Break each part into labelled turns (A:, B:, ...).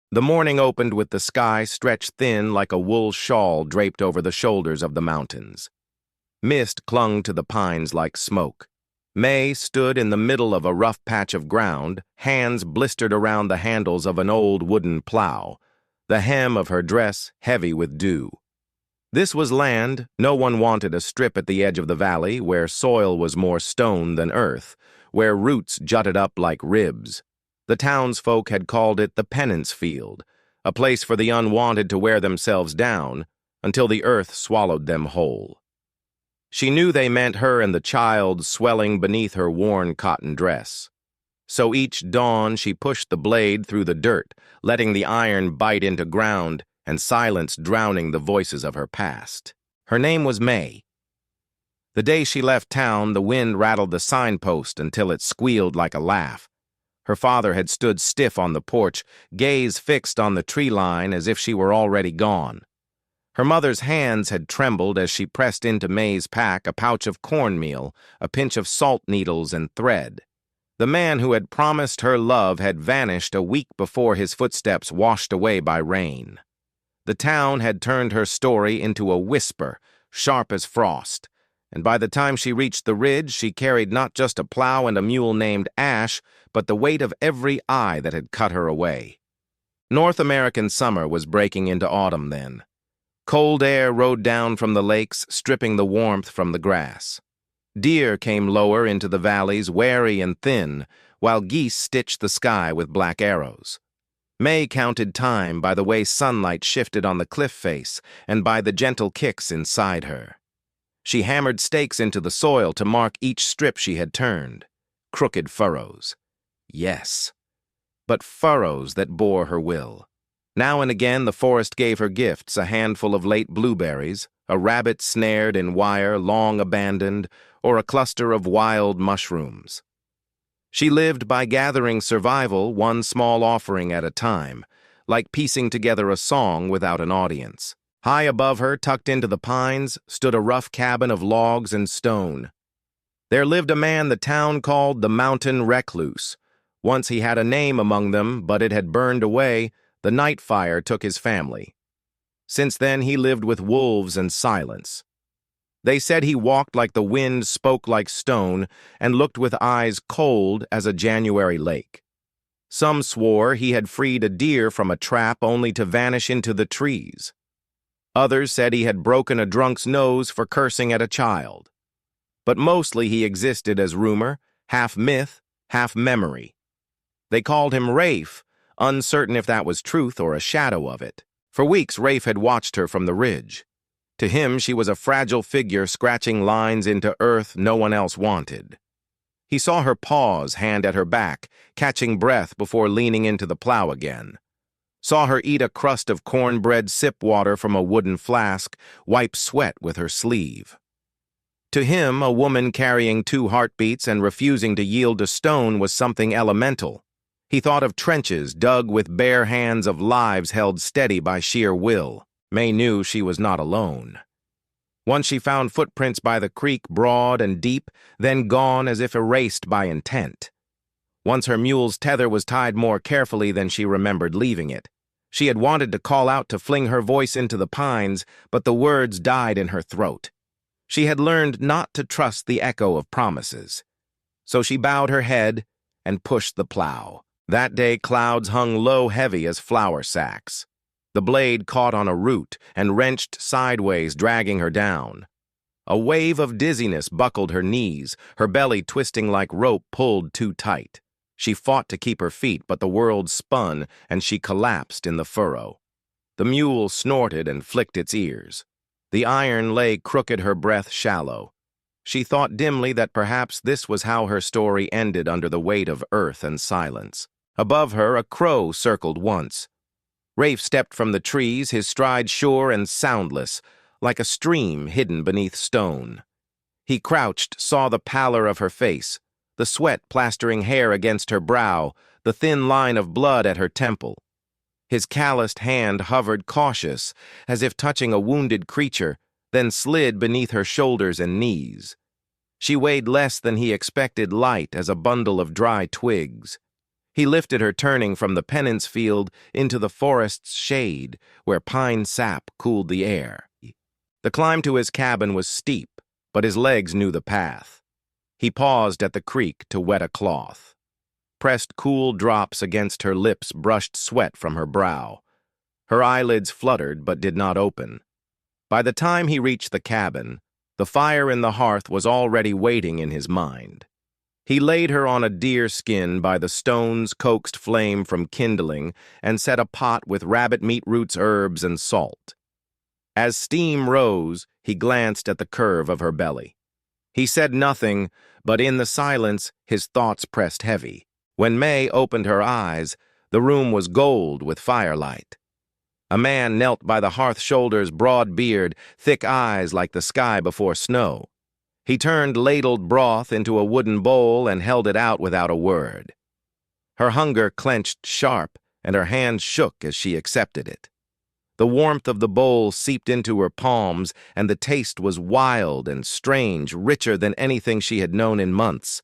A: The morning opened with the sky stretched thin like a wool shawl draped over the shoulders of the mountains. Mist clung to the pines like smoke. May stood in the middle of a rough patch of ground, hands blistered around the handles of an old wooden plow, the hem of her dress heavy with dew. This was land no one wanted, a strip at the edge of the valley where soil was more stone than earth, where roots jutted up like ribs. The townsfolk had called it the penance field, a place for the unwanted to wear themselves down until the earth swallowed them whole. She knew they meant her and the child swelling beneath her worn cotton dress. So each dawn she pushed the blade through the dirt, letting the iron bite into ground and silence drowning the voices of her past. Her name was May. The day she left town, the wind rattled the signpost until it squealed like a laugh. Her father had stood stiff on the porch, gaze fixed on the tree line as if she were already gone. Her mother's hands had trembled as she pressed into May's pack a pouch of cornmeal, a pinch of salt needles and thread. The man who had promised her love had vanished a week before his footsteps washed away by rain. The town had turned her story into a whisper, sharp as frost, and by the time she reached the ridge, she carried not just a plow and a mule named Ash, but the weight of every eye that had cut her away. North American summer was breaking into autumn then. Cold air rode down from the lakes, stripping the warmth from the grass. Deer came lower into the valleys, wary and thin, while geese stitched the sky with black arrows. May counted time by the way sunlight shifted on the cliff face and by the gentle kicks inside her. She hammered stakes into the soil to mark each strip she had turned. Crooked furrows. Yes, but furrows that bore her will. Now and again the forest gave her gifts, a handful of late blueberries, a rabbit snared in wire long abandoned, or a cluster of wild mushrooms. She lived by gathering survival one small offering at a time, like piecing together a song without an audience. High above her, tucked into the pines, stood a rough cabin of logs and stone. There lived a man the town called the mountain recluse. Once he had a name among them, but it had burned away. The night fire took his family. Since then he lived with wolves and silence. They said he walked like the wind, spoke like stone, and looked with eyes cold as a January lake. Some swore he had freed a deer from a trap only to vanish into the trees. Others said he had broken a drunk's nose for cursing at a child. But mostly he existed as rumor, half myth, half memory. They called him Rafe, uncertain if that was truth or a shadow of it. For weeks Rafe had watched her from the ridge. To him she was a fragile figure scratching lines into earth no one else wanted. He saw her pause, hand at her back, catching breath before leaning into the plow again. Saw her eat a crust of cornbread, sip water from a wooden flask, wipe sweat with her sleeve. To him, a woman carrying 2 heartbeats and refusing to yield a stone was something elemental. He thought of trenches dug with bare hands of lives held steady by sheer will. May knew she was not alone. Once she found footprints by the creek, broad and deep, then gone as if erased by intent. Once her mule's tether was tied more carefully than she remembered leaving it. She had wanted to call out to fling her voice into the pines, but the words died in her throat. She had learned not to trust the echo of promises. So she bowed her head and pushed the plow. That day clouds hung low, heavy as flour sacks. The blade caught on a root and wrenched sideways, dragging her down. A wave of dizziness buckled her knees, her belly twisting like rope pulled too tight. She fought to keep her feet, but the world spun and she collapsed in the furrow. The mule snorted and flicked its ears. The iron lay crooked, her breath shallow. She thought dimly that perhaps this was how her story ended under the weight of earth and silence. Above her, a crow circled once. Rafe stepped from the trees, his stride sure and soundless, like a stream hidden beneath stone. He crouched, saw the pallor of her face, the sweat plastering hair against her brow, the thin line of blood at her temple. His calloused hand hovered cautious, as if touching a wounded creature, then slid beneath her shoulders and knees. She weighed less than he expected, light as a bundle of dry twigs. He lifted her, turning from the penance field into the forest's shade, where pine sap cooled the air. The climb to his cabin was steep, but his legs knew the path. He paused at the creek to wet a cloth. Pressed cool drops against her lips brushed sweat from her brow. Her eyelids fluttered but did not open. By the time he reached the cabin, the fire in the hearth was already waiting in his mind. He laid her on a deer skin by the stone's coaxed flame from kindling and set a pot with rabbit meat roots, herbs, and salt. As steam rose, he glanced at the curve of her belly. He said nothing, but in the silence his thoughts pressed heavy. When May opened her eyes, the room was gold with firelight. A man knelt by the hearth shoulder's broad beard, thick eyes like the sky before snow. He turned ladled broth into a wooden bowl and held it out without a word. Her hunger clenched sharp, and her hands shook as she accepted it. The warmth of the bowl seeped into her palms, and the taste was wild and strange, richer than anything she had known in months.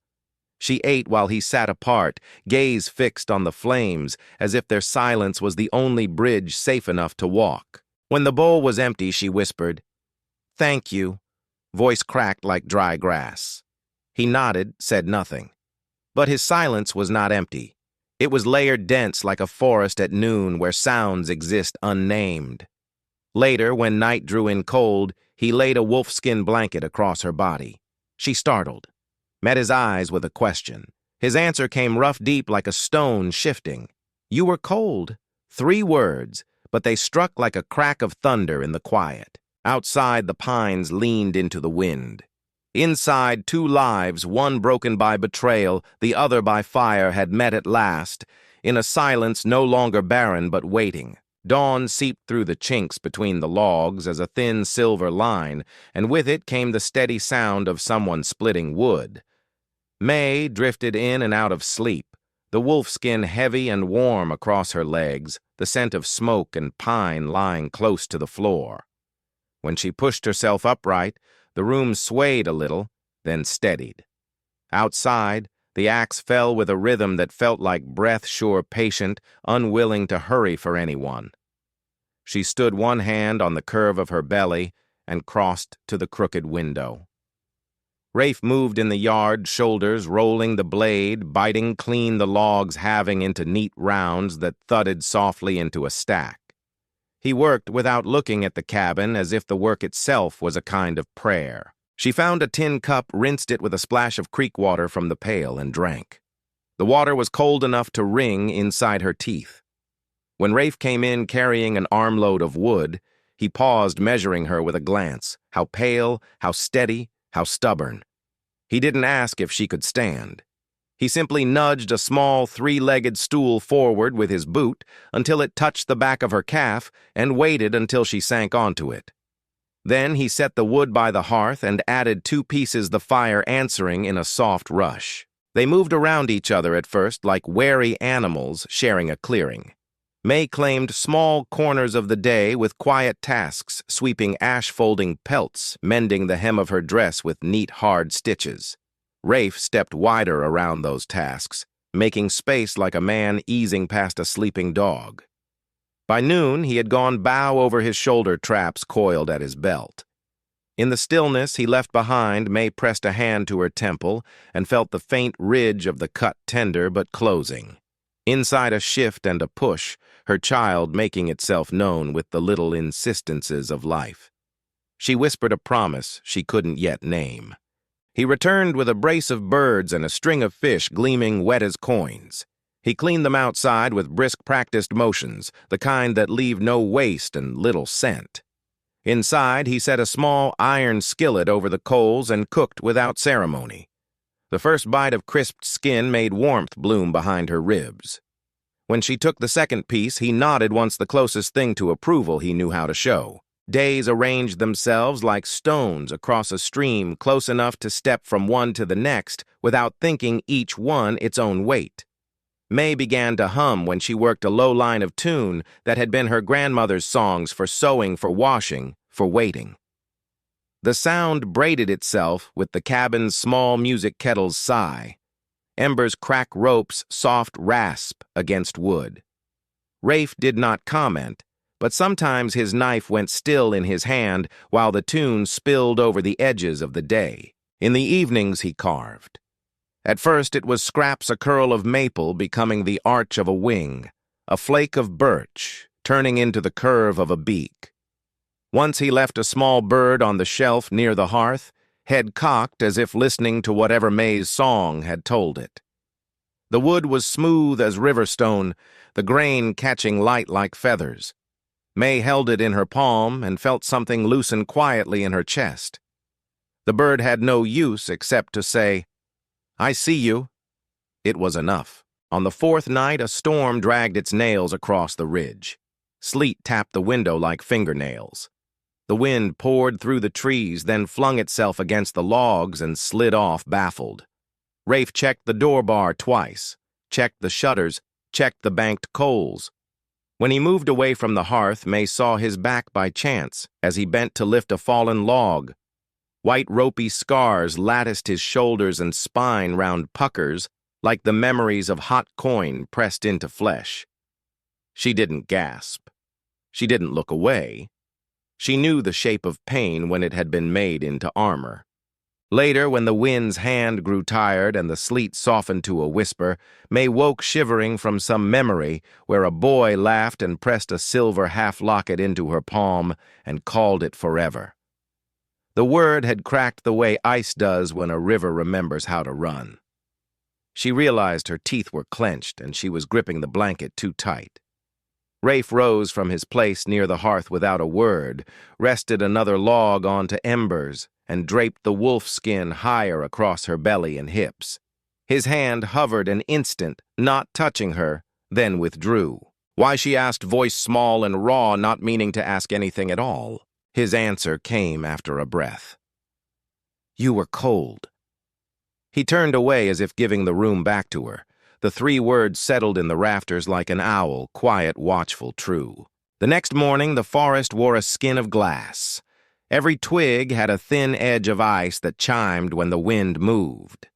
A: She ate while he sat apart, gaze fixed on the flames, as if their silence was the only bridge safe enough to walk. When the bowl was empty, she whispered, "Thank you," voice cracked like dry grass. He nodded, said nothing. But his silence was not empty. It was layered dense like a forest at noon where sounds exist unnamed. Later, when night drew in cold, he laid a wolfskin blanket across her body. She startled, met his eyes with a question. His answer came rough deep like a stone shifting. "You were cold." 3 words, but they struck like a crack of thunder in the quiet. Outside, the pines leaned into the wind. Inside, 2 lives, one broken by betrayal, the other by fire, had met at last, in a silence no longer barren but waiting. Dawn seeped through the chinks between the logs as a thin silver line, and with it came the steady sound of someone splitting wood. May drifted in and out of sleep, the wolfskin heavy and warm across her legs, the scent of smoke and pine lying close to the floor. When she pushed herself upright, the room swayed a little, then steadied. Outside, the axe fell with a rhythm that felt like breath-sure patient, unwilling to hurry for anyone. She stood one hand on the curve of her belly and crossed to the crooked window. Rafe moved in the yard, shoulders rolling the blade, biting clean the logs, halving into neat rounds that thudded softly into a stack. He worked without looking at the cabin, as if the work itself was a kind of prayer. She found a tin cup, rinsed it with a splash of creek water from the pail, and drank. The water was cold enough to ring inside her teeth. When Rafe came in carrying an armload of wood, he paused, measuring her with a glance. How pale, how steady, how stubborn. He didn't ask if she could stand. He simply nudged a small 3-legged stool forward with his boot until it touched the back of her calf and waited until she sank onto it. Then he set the wood by the hearth and added 2 pieces, the fire answering in a soft rush. They moved around each other at first like wary animals sharing a clearing. May claimed small corners of the day with quiet tasks, sweeping ash-folding pelts, mending the hem of her dress with neat, hard stitches. Rafe stepped wider around those tasks, making space like a man easing past a sleeping dog. By noon, he had gone bow over his shoulder, traps coiled at his belt. In the stillness he left behind, May pressed a hand to her temple and felt the faint ridge of the cut tender but closing. Inside a shift and a push, her child making itself known with the little insistences of life. She whispered a promise she couldn't yet name. He returned with a brace of birds and a string of fish gleaming wet as coins. He cleaned them outside with brisk practiced motions, the kind that leave no waste and little scent. Inside, he set a small iron skillet over the coals and cooked without ceremony. The first bite of crisped skin made warmth bloom behind her ribs. When she took the second piece, he nodded once, the closest thing to approval he knew how to show. Days arranged themselves like stones across a stream, close enough to step from one to the next without thinking each one its own weight. May began to hum when she worked a low line of tune that had been her grandmother's songs for sewing, for washing, for waiting. The sound braided itself with the cabin's small music kettle's sigh. Embers crack ropes' soft rasp against wood. Rafe did not comment, but sometimes his knife went still in his hand while the tune spilled over the edges of the day. In the evenings he carved. At first it was scraps a curl of maple becoming the arch of a wing, a flake of birch turning into the curve of a beak. Once he left a small bird on the shelf near the hearth, head cocked as if listening to whatever May's song had told it. The wood was smooth as riverstone, the grain catching light like feathers. May held it in her palm and felt something loosen quietly in her chest. The bird had no use except to say, "I see you." It was enough. On the fourth night, a storm dragged its nails across the ridge. Sleet tapped the window like fingernails. The wind poured through the trees, then flung itself against the logs and slid off baffled. Rafe checked the door bar twice, checked the shutters, checked the banked coals. When he moved away from the hearth, May saw his back by chance as he bent to lift a fallen log. White ropey scars latticed his shoulders and spine round puckers like the memories of hot coin pressed into flesh. She didn't gasp. She didn't look away. She knew the shape of pain when it had been made into armor. Later, when the wind's hand grew tired and the sleet softened to a whisper, May woke shivering from some memory where a boy laughed and pressed a silver half-locket into her palm and called it forever. The word had cracked the way ice does when a river remembers how to run. She realized her teeth were clenched and she was gripping the blanket too tight. Rafe rose from his place near the hearth without a word, rested another log onto embers, and draped the wolf skin higher across her belly and hips. His hand hovered an instant, not touching her, then withdrew. Why, she asked, voice small and raw, not meaning to ask anything at all. His answer came after a breath. "You were cold." He turned away as if giving the room back to her. The 3 words settled in the rafters like an owl, quiet, watchful, true. The next morning, the forest wore a skin of glass. Every twig had a thin edge of ice that chimed when the wind moved.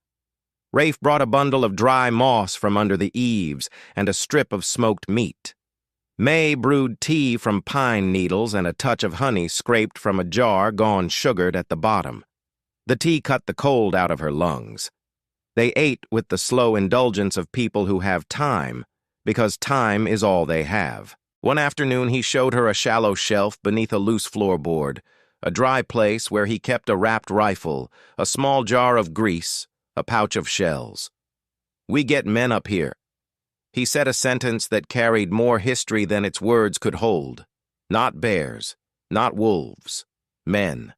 A: Rafe brought a bundle of dry moss from under the eaves and a strip of smoked meat. May brewed tea from pine needles and a touch of honey scraped from a jar gone sugared at the bottom. The tea cut the cold out of her lungs. They ate with the slow indulgence of people who have time, because time is all they have. One afternoon he showed her a shallow shelf beneath a loose floorboard, a dry place where he kept a wrapped rifle, a small jar of grease, a pouch of shells. "We get men up here." He said a sentence that carried more history than its words could hold. Not bears, not wolves, men.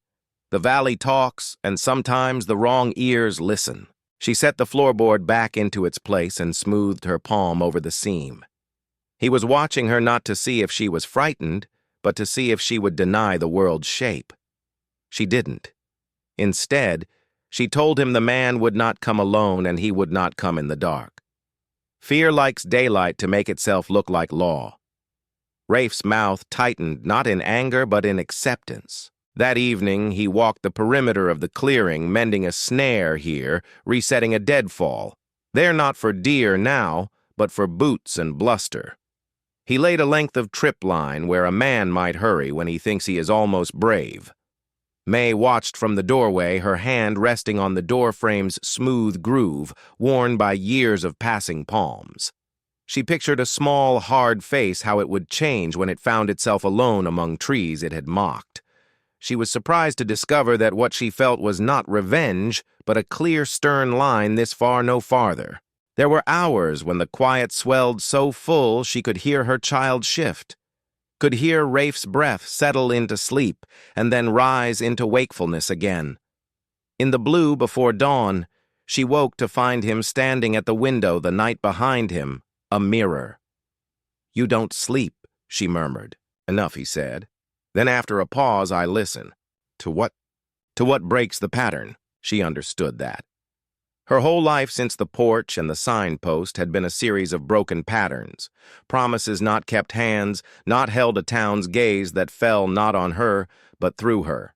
A: The valley talks, and sometimes the wrong ears listen. She set the floorboard back into its place and smoothed her palm over the seam. He was watching her not to see if she was frightened, but to see if she would deny the world's shape. She didn't. Instead, she told him the man would not come alone and he would not come in the dark. Fear likes daylight to make itself look like law. Rafe's mouth tightened, not in anger but in acceptance. That evening, he walked the perimeter of the clearing, mending a snare here, resetting a deadfall. They're not for deer now, but for boots and bluster. He laid a length of trip line where a man might hurry when he thinks he is almost brave. May watched from the doorway, her hand resting on the doorframe's smooth groove, worn by years of passing palms. She pictured a small, hard face, how it would change when it found itself alone among trees it had mocked. She was surprised to discover that what she felt was not revenge, but a clear, stern line this far no farther. There were hours when the quiet swelled so full she could hear her child shift, could hear Rafe's breath settle into sleep and then rise into wakefulness again. In the blue before dawn, she woke to find him standing at the window, the night behind him, a mirror. "You don't sleep," she murmured. "Enough," he said. Then after a pause, I listen. To what? To what breaks the pattern? She understood that. Her whole life since the porch and the signpost had been a series of broken patterns, promises not kept, hands not held, a town's gaze that fell not on her, but through her.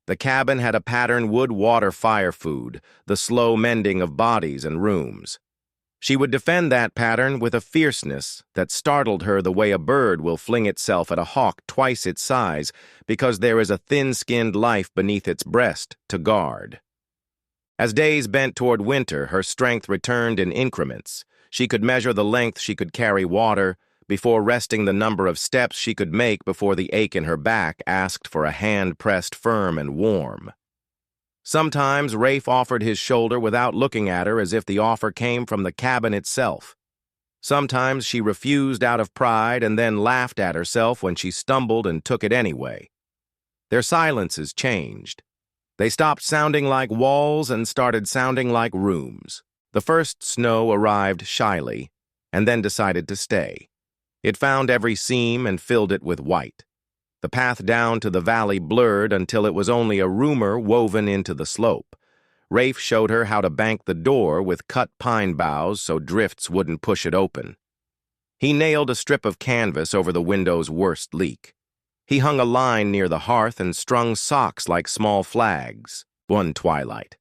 A: The cabin had a pattern wood-water-fire food, the slow mending of bodies and rooms. She would defend that pattern with a fierceness that startled her the way a bird will fling itself at a hawk twice its size because there is a thin-skinned life beneath its breast to guard. As days bent toward winter, her strength returned in increments. She could measure the length she could carry water, before resting the number of steps she could make before the ache in her back asked for a hand pressed firm and warm. Sometimes Rafe offered his shoulder without looking at her as if the offer came from the cabin itself. Sometimes she refused out of pride and then laughed at herself when she stumbled and took it anyway. Their silences changed. They stopped sounding like walls and started sounding like rooms. The first snow arrived shyly, and then decided to stay. It found every seam and filled it with white. The path down to the valley blurred until it was only a rumor woven into the slope. Rafe showed her how to bank the door with cut pine boughs so drifts wouldn't push it open. He nailed a strip of canvas over the window's worst leak. He hung a line near the hearth and strung socks like small flags, one twilight.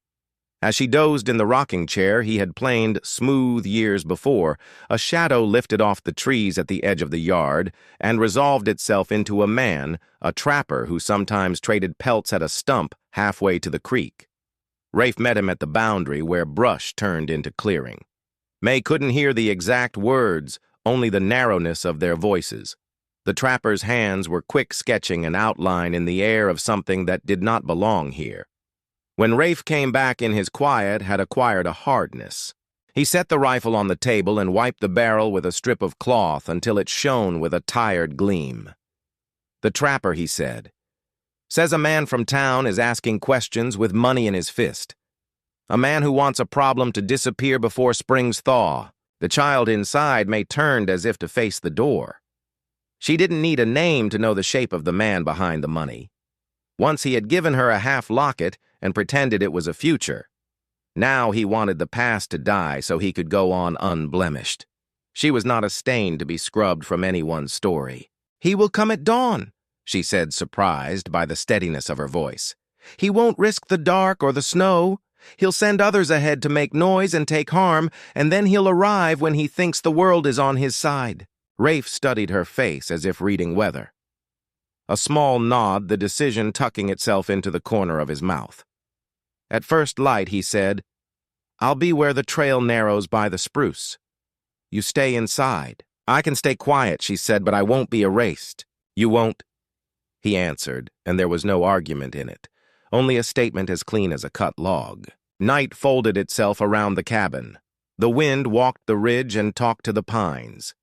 A: As she dozed in the rocking chair he had planed smooth years before, a shadow lifted off the trees at the edge of the yard and resolved itself into a man, a trapper who sometimes traded pelts at a stump halfway to the creek. Rafe met him at the boundary where brush turned into clearing. May couldn't hear the exact words, only the narrowness of their voices. The trapper's hands were quick sketching an outline in the air of something that did not belong here. When Rafe came back in his quiet had acquired a hardness. He set the rifle on the table and wiped the barrel with a strip of cloth until it shone with a tired gleam. "The trapper," he said, "says a man from town is asking questions with money in his fist. A man who wants a problem to disappear before spring's thaw. The child inside May turned as if to face the door. She didn't need a name to know the shape of the man behind the money. Once he had given her a half locket and pretended it was a future. Now he wanted the past to die so he could go on unblemished. She was not a stain to be scrubbed from anyone's story. "He will come at dawn," she said, surprised by the steadiness of her voice. "He won't risk the dark or the snow. He'll send others ahead to make noise and take harm, and then he'll arrive when he thinks the world is on his side." Rafe studied her face as if reading weather. A small nod, the decision tucking itself into the corner of his mouth. At first light, he said, "I'll be where the trail narrows by the spruce. You stay inside." "I can stay quiet," she said, "but I won't be erased." "You won't?" he answered, and there was no argument in it, only a statement as clean as a cut log. Night folded itself around the cabin. The wind walked the ridge and talked to the pines.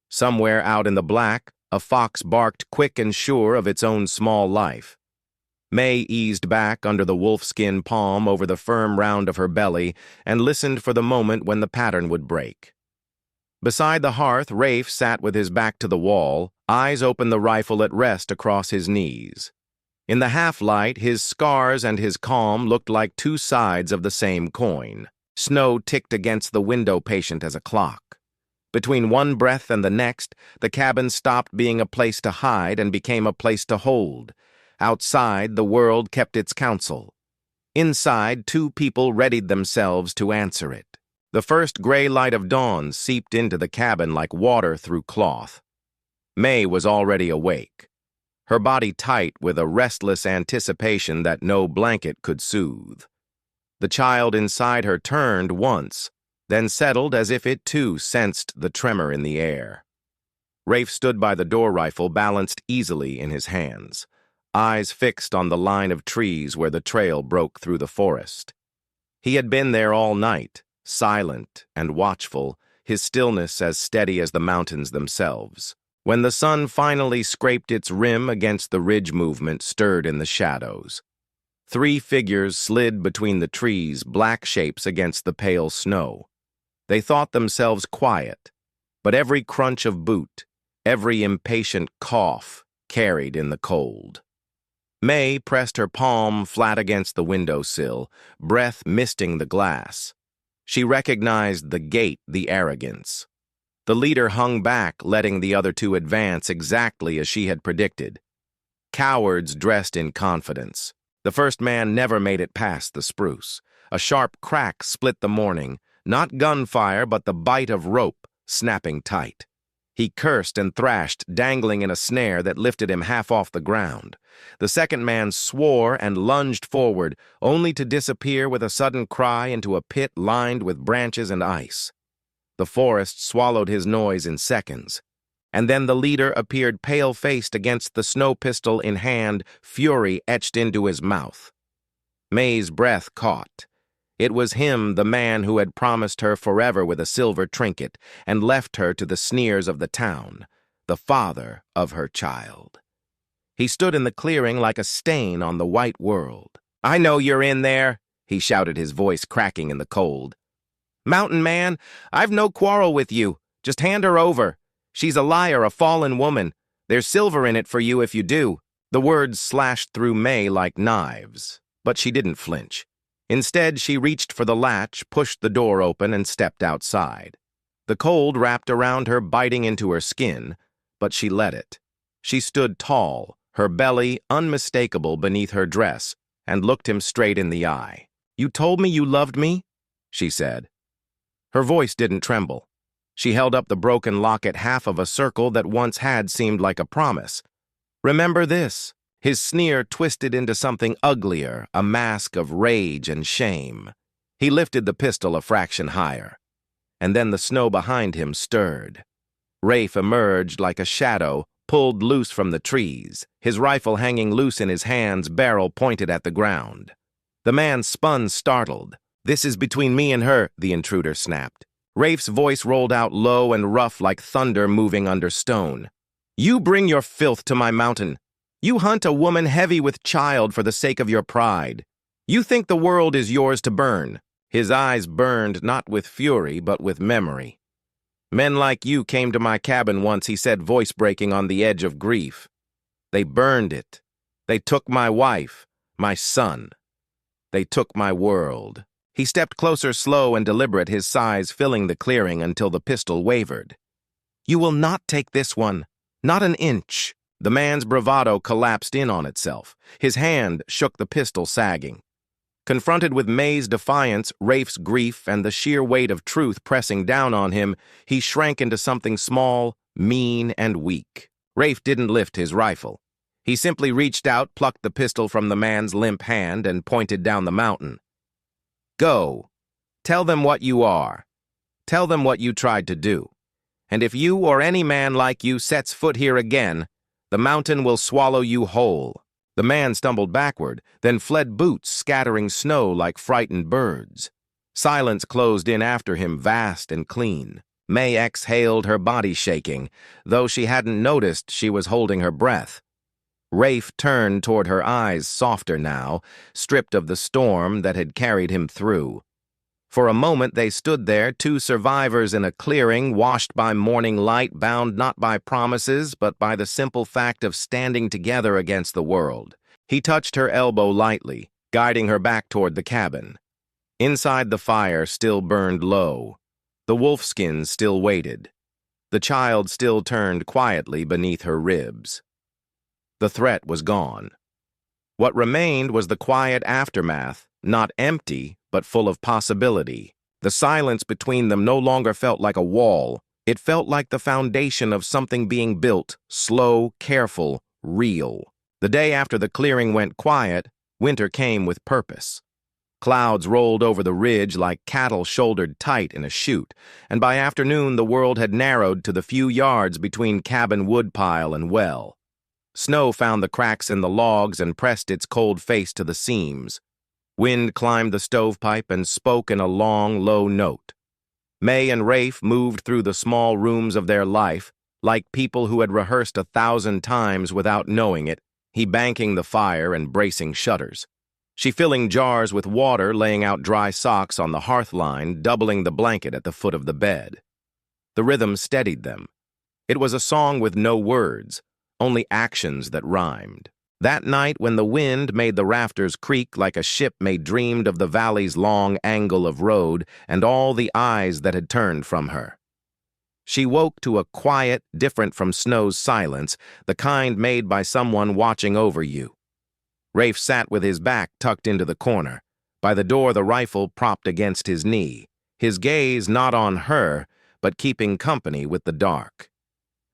A: Somewhere out in the black, a fox barked quick and sure of its own small life. May eased back under the wolfskin palm over the firm round of her belly and listened for the moment when the pattern would break. Beside the hearth, Rafe sat with his back to the wall, eyes open, the rifle at rest across his knees. In the half-light, his scars and his calm looked like two sides of the same coin. Snow ticked against the window patient as a clock. Between one breath and the next, the cabin stopped being a place to hide and became a place to hold. Outside, the world kept its counsel. Inside, two people readied themselves to answer it. The first gray light of dawn seeped into the cabin like water through cloth. May was already awake, her body tight with a restless anticipation that no blanket could soothe. The child inside her turned once, then settled as if it too sensed the tremor in the air. Rafe stood by the door rifle, balanced easily in his hands, eyes fixed on the line of trees where the trail broke through the forest. He had been there all night, silent and watchful, his stillness as steady as the mountains themselves. When the sun finally scraped its rim against the ridge, movement stirred in the shadows. 3 figures slid between the trees, black shapes against the pale snow. They thought themselves quiet, but every crunch of boot, every impatient cough carried in the cold. May pressed her palm flat against the windowsill, breath misting the glass. She recognized the gait, the arrogance. The leader hung back, letting the other two advance exactly as she had predicted. Cowards dressed in confidence. The first man never made it past the spruce. A sharp crack split the morning, not gunfire but the bite of rope snapping tight. He cursed and thrashed, dangling in a snare that lifted him half off the ground. The second man swore and lunged forward, only to disappear with a sudden cry into a pit lined with branches and ice. The forest swallowed his noise in seconds. And then the leader appeared pale-faced against the snow pistol in hand, fury etched into his mouth. May's breath caught. It was him, the man who had promised her forever with a silver trinket and left her to the sneers of the town, the father of her child. He stood in the clearing like a stain on the white world. "I know you're in there," he shouted, his voice cracking in the cold. "Mountain man, I've no quarrel with you. Just hand her over. She's a liar, a fallen woman. There's silver in it for you if you do." The words slashed through May like knives, but she didn't flinch. Instead, she reached for the latch, pushed the door open, and stepped outside. The cold wrapped around her, biting into her skin, but she let it. She stood tall, her belly unmistakable beneath her dress, and looked him straight in the eye. "You told me you loved me?" she said. Her voice didn't tremble. She held up the broken locket, half of a circle that once had seemed like a promise. "Remember this." His sneer twisted into something uglier, a mask of rage and shame. He lifted the pistol a fraction higher. And then the snow behind him stirred. Rafe emerged like a shadow, pulled loose from the trees, his rifle hanging loose in his hands, barrel pointed at the ground. The man spun, startled. "This is between me and her," the intruder snapped. Rafe's voice rolled out low and rough like thunder moving under stone. "You bring your filth to my mountain. You hunt a woman heavy with child for the sake of your pride. You think the world is yours to burn." His eyes burned not with fury, but with memory. "Men like you came to my cabin once," he said, voice breaking on the edge of grief. "They burned it. They took my wife, my son. They took my world." He stepped closer, slow and deliberate, his sighs filling the clearing until the pistol wavered. "You will not take this one. Not an inch." The man's bravado collapsed in on itself. His hand shook, the pistol sagging. Confronted with May's defiance, Rafe's grief, and the sheer weight of truth pressing down on him, he shrank into something small, mean, and weak. Rafe didn't lift his rifle. He simply reached out, plucked the pistol from the man's limp hand, and pointed down the mountain. "Go. Tell them what you are. Tell them what you tried to do. And if you or any man like you sets foot here again, the mountain will swallow you whole." The man stumbled backward, then fled, boots scattering snow like frightened birds. Silence closed in after him, vast and clean. May exhaled, her body shaking, though she hadn't noticed she was holding her breath. Rafe turned toward her, eyes softer now, stripped of the storm that had carried him through. For a moment they stood there, two survivors in a clearing, washed by morning light, bound not by promises, but by the simple fact of standing together against the world. He touched her elbow lightly, guiding her back toward the cabin. Inside, the fire still burned low. The wolfskins still waited. The child still turned quietly beneath her ribs. The threat was gone. What remained was the quiet aftermath, not empty, but full of possibility. The silence between them no longer felt like a wall. It felt like the foundation of something being built, slow, careful, real. The day after the clearing went quiet, winter came with purpose. Clouds rolled over the ridge like cattle shouldered tight in a chute, and by afternoon the world had narrowed to the few yards between cabin woodpile and well. Snow found the cracks in the logs and pressed its cold face to the seams. Wind climbed the stovepipe and spoke in a long, low note. May and Rafe moved through the small rooms of their life, like people who had rehearsed 1,000 times without knowing it, he banking the fire and bracing shutters. She filling jars with water, laying out dry socks on the hearth line, doubling the blanket at the foot of the bed. The rhythm steadied them. It was a song with no words, only actions that rhymed. That night, when the wind made the rafters creak like a ship May dreamed of the valley's long angle of road and all the eyes that had turned from her. She woke to a quiet, different from snow's silence, the kind made by someone watching over you. Rafe sat with his back tucked into the corner, by the door the rifle propped against his knee, his gaze not on her, but keeping company with the dark.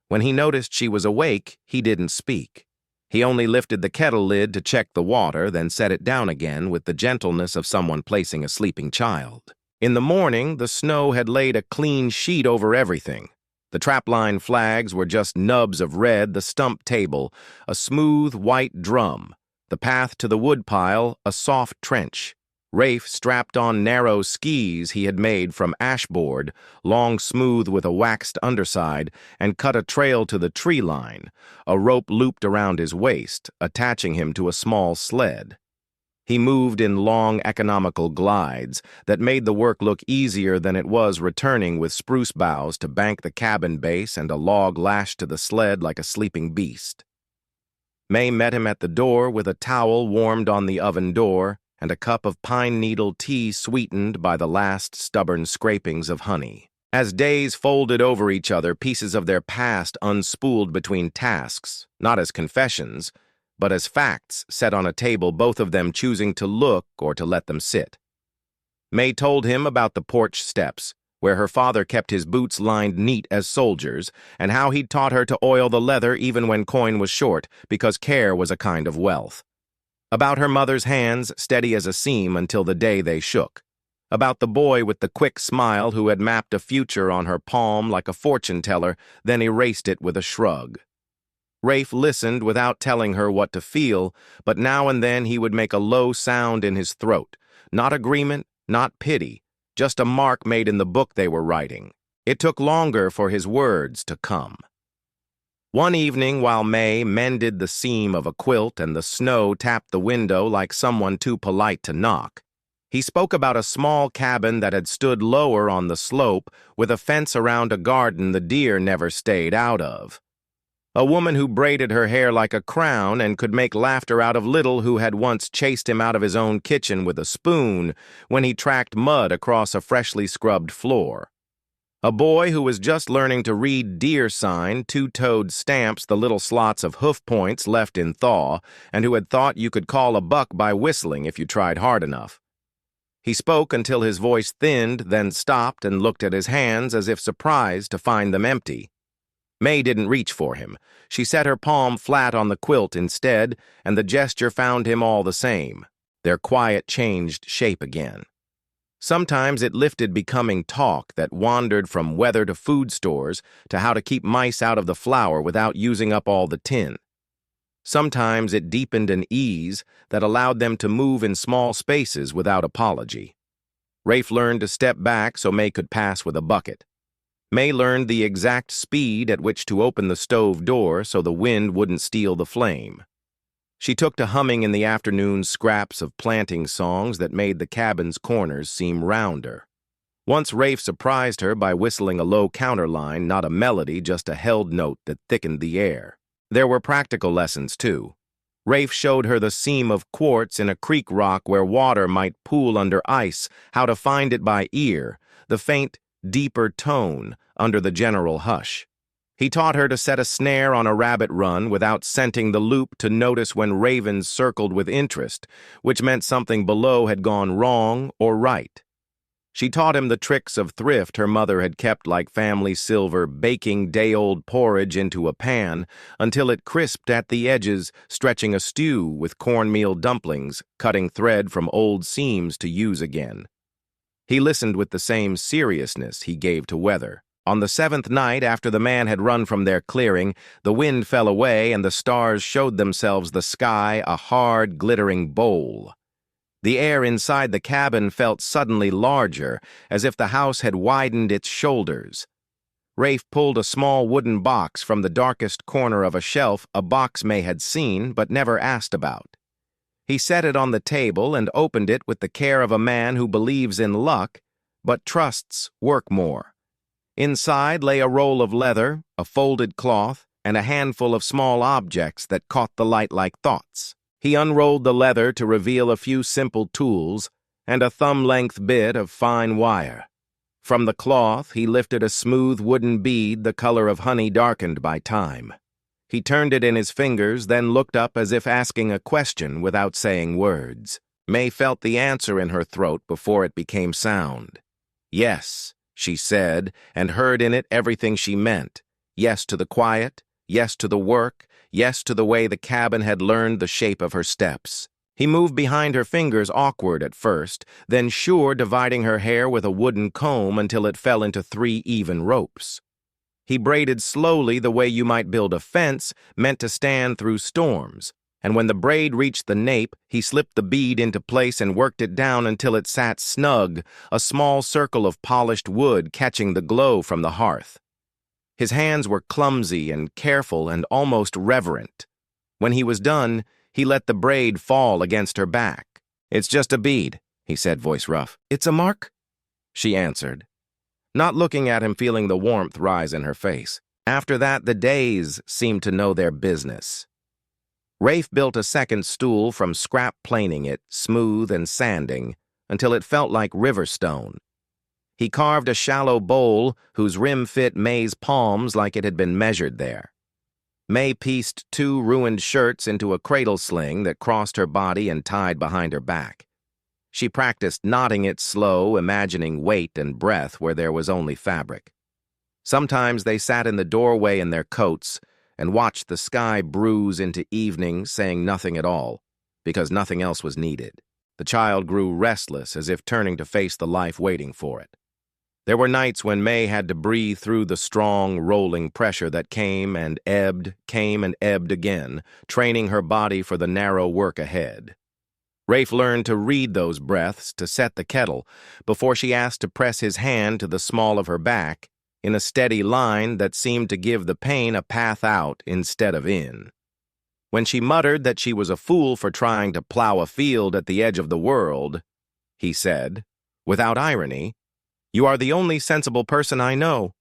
A: When he noticed she was awake, he didn't speak. He only lifted the kettle lid to check the water, then set it down again with the gentleness of someone placing a sleeping child. In the morning, the snow had laid a clean sheet over everything. The trapline flags were just nubs of red, the stump table, a smooth white drum, the path to the woodpile, a soft trench. Rafe strapped on narrow skis he had made from ashboard, long smooth with a waxed underside, and cut a trail to the tree line, a rope looped around his waist, attaching him to a small sled. He moved in long, economical glides that made the work look easier than it was returning with spruce boughs to bank the cabin base and a log lashed to the sled like a sleeping beast. May met him at the door with a towel warmed on the oven door and a cup of pine needle tea sweetened by the last stubborn scrapings of honey. As days folded over each other, pieces of their past unspooled between tasks, not as confessions, but as facts set on a table, both of them choosing to look or to let them sit. May told him about the porch steps, where her father kept his boots lined neat as soldiers, and how he'd taught her to oil the leather even when coin was short, because care was a kind of wealth. About her mother's hands, steady as a seam until the day they shook. About the boy with the quick smile who had mapped a future on her palm like a fortune-teller, then erased it with a shrug. Rafe listened without telling her what to feel, but now and then he would make a low sound in his throat. Not agreement, not pity, just a mark made in the book they were writing. It took longer for his words to come. One evening, while May mended the seam of a quilt and the snow tapped the window like someone too polite to knock, he spoke about a small cabin that had stood lower on the slope with a fence around a garden the deer never stayed out of. A woman who braided her hair like a crown and could make laughter out of little who had once chased him out of his own kitchen with a spoon when he tracked mud across a freshly scrubbed floor. A boy who was just learning to read deer sign, two-toed stamps, the little slots of hoof points left in thaw, and who had thought you could call a buck by whistling if you tried hard enough. He spoke until his voice thinned, then stopped and looked at his hands as if surprised to find them empty. May didn't reach for him. She set her palm flat on the quilt instead, and the gesture found him all the same. Their quiet changed shape again. Sometimes it lifted becoming talk that wandered from weather to food stores to how to keep mice out of the flour without using up all the tin. Sometimes it deepened an ease that allowed them to move in small spaces without apology. Rafe learned to step back so May could pass with a bucket. May learned the exact speed at which to open the stove door so the wind wouldn't steal the flame. She took to humming in the afternoon scraps of planting songs that made the cabin's corners seem rounder. Once Rafe surprised her by whistling a low counterline, not a melody, just a held note that thickened the air. There were practical lessons, too. Rafe showed her the seam of quartz in a creek rock where water might pool under ice, how to find it by ear, the faint, deeper tone under the general hush. He taught her to set a snare on a rabbit run without scenting the loop to notice when ravens circled with interest, which meant something below had gone wrong or right. She taught him the tricks of thrift her mother had kept like family silver, baking day-old porridge into a pan until it crisped at the edges, stretching a stew with cornmeal dumplings, cutting thread from old seams to use again. He listened with the same seriousness he gave to weather. On the 7th night after the man had run from their clearing, the wind fell away and the stars showed themselves the sky a hard, glittering bowl. The air inside the cabin felt suddenly larger, as if the house had widened its shoulders. Rafe pulled a small wooden box from the darkest corner of a shelf, a box May had seen but never asked about. He set it on the table and opened it with the care of a man who believes in luck, but trusts work more. Inside lay a roll of leather, a folded cloth, and a handful of small objects that caught the light like thoughts. He unrolled the leather to reveal a few simple tools and a thumb-length bit of fine wire. From the cloth, he lifted a smooth wooden bead the color of honey darkened by time. He turned it in his fingers, then looked up as if asking a question without saying words. May felt the answer in her throat before it became sound. Yes, she said, and heard in it everything she meant. Yes to the quiet, yes to the work, yes to the way the cabin had learned the shape of her steps. He moved behind her fingers, awkward at first, then sure, dividing her hair with a wooden comb until it fell into 3 even ropes. He braided slowly the way you might build a fence meant to stand through storms, and when the braid reached the nape, he slipped the bead into place and worked it down until it sat snug, a small circle of polished wood catching the glow from the hearth. His hands were clumsy and careful and almost reverent. When he was done, he let the braid fall against her back. "It's just a bead," he said, voice rough. "It's a mark?" she answered, not looking at him, feeling the warmth rise in her face. After that, the days seemed to know their business. Rafe built a second stool from scrap planing it, smooth and sanding, until it felt like river stone. He carved a shallow bowl whose rim fit May's palms like it had been measured there. May pieced 2 ruined shirts into a cradle sling that crossed her body and tied behind her back. She practiced knotting it slow, imagining weight and breath where there was only fabric. Sometimes they sat in the doorway in their coats and watched the sky bruise into evening, saying nothing at all, because nothing else was needed. The child grew restless, as if turning to face the life waiting for it. There were nights when May had to breathe through the strong, rolling pressure that came and ebbed again, training her body for the narrow work ahead. Rafe learned to read those breaths to set the kettle before she asked to press his hand to the small of her back in a steady line that seemed to give the pain a path out instead of in. When she muttered that she was a fool for trying to plow a field at the edge of the world, he said, without irony, "You are the only sensible person I know."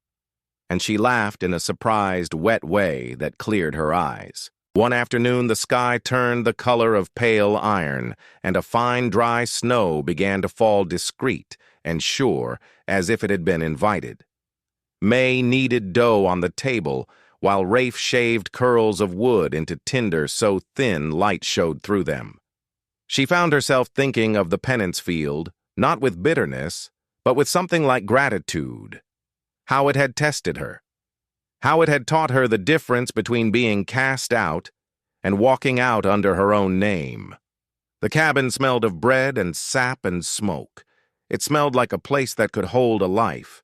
A: And she laughed in a surprised, wet way that cleared her eyes. One afternoon, the sky turned the color of pale iron, and a fine, dry snow began to fall discreet and sure, as if it had been invited. May kneaded dough on the table, while Rafe shaved curls of wood into tinder so thin light showed through them. She found herself thinking of the penance field, not with bitterness, but with something like gratitude. How it had tested her. How it had taught her the difference between being cast out and walking out under her own name. The cabin smelled of bread and sap and smoke. It smelled like a place that could hold a life.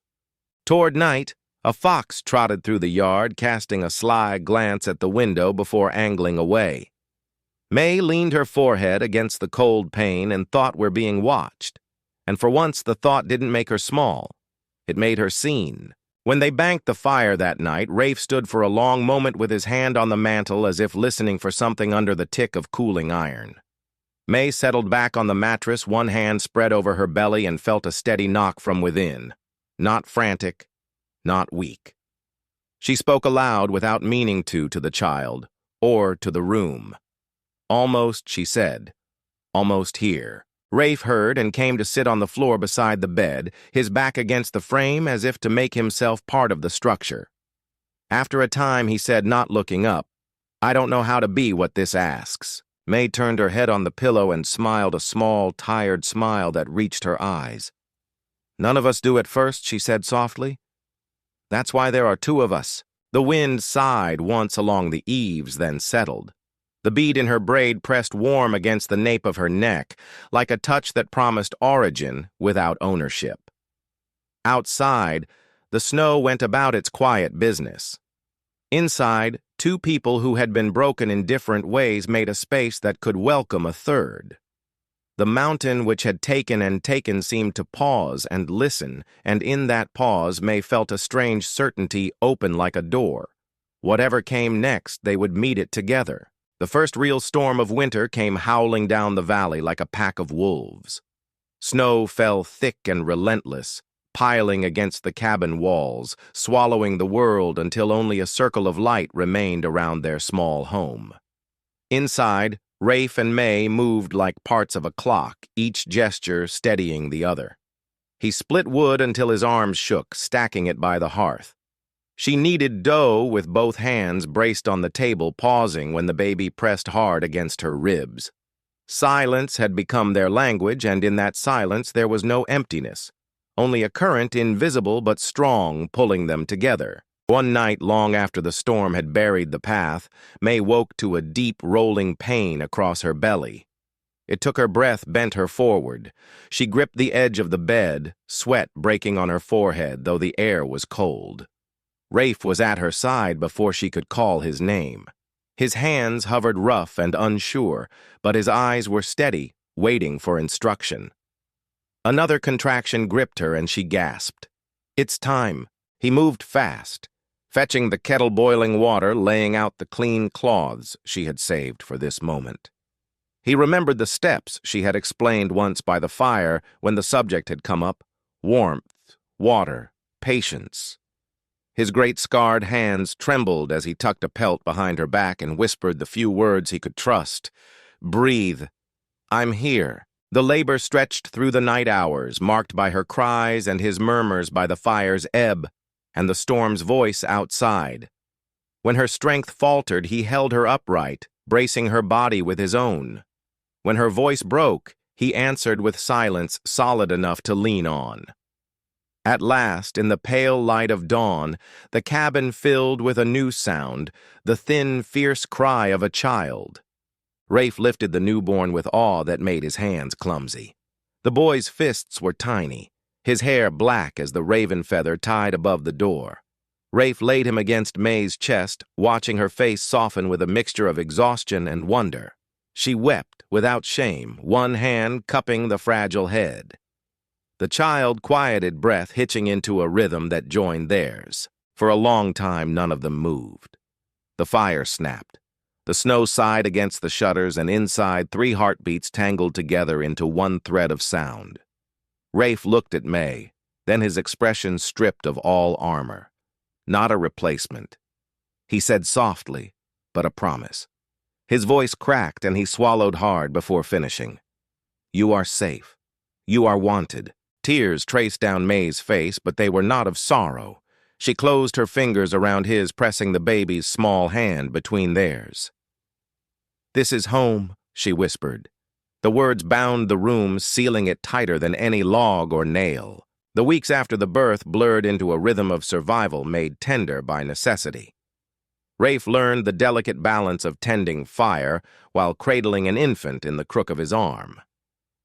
A: Toward night, a fox trotted through the yard, casting a sly glance at the window before angling away. May leaned her forehead against the cold pane and thought we're being watched. And for once the thought didn't make her small. It made her seen. When they banked the fire that night, Rafe stood for a long moment with his hand on the mantel as if listening for something under the tick of cooling iron. May settled back on the mattress, one hand spread over her belly, and felt a steady knock from within. Not frantic, not weak. She spoke aloud without meaning to the child, or to the room. "Almost," she said, "almost here." Rafe heard and came to sit on the floor beside the bed, his back against the frame as if to make himself part of the structure. After a time he said, not looking up, "I don't know how to be what this asks." May turned her head on the pillow and smiled a small, tired smile that reached her eyes. "None of us do at first," she said softly. "That's why there are 2 of us." The wind sighed once along the eaves, then settled. The bead in her braid pressed warm against the nape of her neck, like a touch that promised origin without ownership. Outside, the snow went about its quiet business. Inside, 2 people who had been broken in different ways made a space that could welcome a third. The mountain which had taken and taken seemed to pause and listen, and in that pause May felt a strange certainty open like a door. Whatever came next, they would meet it together. The first real storm of winter came howling down the valley like a pack of wolves. Snow fell thick and relentless, piling against the cabin walls, swallowing the world until only a circle of light remained around their small home. Inside, Rafe and May moved like parts of a clock, each gesture steadying the other. He split wood until his arms shook, stacking it by the hearth. She kneaded dough with both hands braced on the table, pausing when the baby pressed hard against her ribs. Silence had become their language, and in that silence there was no emptiness, only a current, invisible but strong, pulling them together. One night, long after the storm had buried the path, May woke to a deep, rolling pain across her belly. It took her breath, bent her forward. She gripped the edge of the bed, sweat breaking on her forehead, though the air was cold. Rafe was at her side before she could call his name. His hands hovered rough and unsure, but his eyes were steady, waiting for instruction. Another contraction gripped her and she gasped. It's time. He moved fast, fetching the kettle boiling water, laying out the clean cloths she had saved for this moment. He remembered the steps she had explained once by the fire when the subject had come up: warmth, water, patience. His great scarred hands trembled as he tucked a pelt behind her back and whispered the few words he could trust. Breathe. I'm here. The labor stretched through the night hours, marked by her cries and his murmurs by the fire's ebb and the storm's voice outside. When her strength faltered, he held her upright, bracing her body with his own. When her voice broke, he answered with silence solid enough to lean on. At last, in the pale light of dawn, the cabin filled with a new sound, the thin, fierce cry of a child. Rafe lifted the newborn with awe that made his hands clumsy. The boy's fists were tiny, his hair black as the raven feather tied above the door. Rafe laid him against May's chest, watching her face soften with a mixture of exhaustion and wonder. She wept without shame, one hand cupping the fragile head. The child quieted, breath hitching into a rhythm that joined theirs. For a long time, none of them moved. The fire snapped. The snow sighed against the shutters, and inside, 3 heartbeats tangled together into one thread of sound. Rafe looked at May, then his expression stripped of all armor. Not a replacement. He said softly, but a promise. His voice cracked, and he swallowed hard before finishing. You are safe. You are wanted. Tears traced down May's face, but they were not of sorrow. She closed her fingers around his, pressing the baby's small hand between theirs. This is home, she whispered. The words bound the room, sealing it tighter than any log or nail. The weeks after the birth blurred into a rhythm of survival made tender by necessity. Rafe learned the delicate balance of tending fire while cradling an infant in the crook of his arm.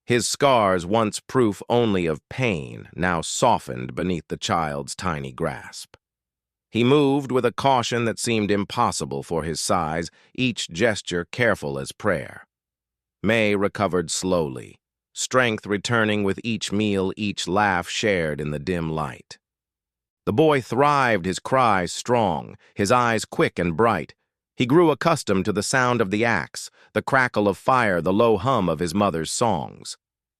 A: His scars, once proof only of pain, now softened beneath the child's tiny grasp. He moved with a caution that seemed impossible for his size, each gesture careful as prayer. May recovered slowly, strength returning with each meal, each laugh shared in the dim light. The boy thrived, his cries strong, his eyes quick and bright. He grew accustomed to the sound of the axe, the crackle of fire, the low hum of his mother's songs.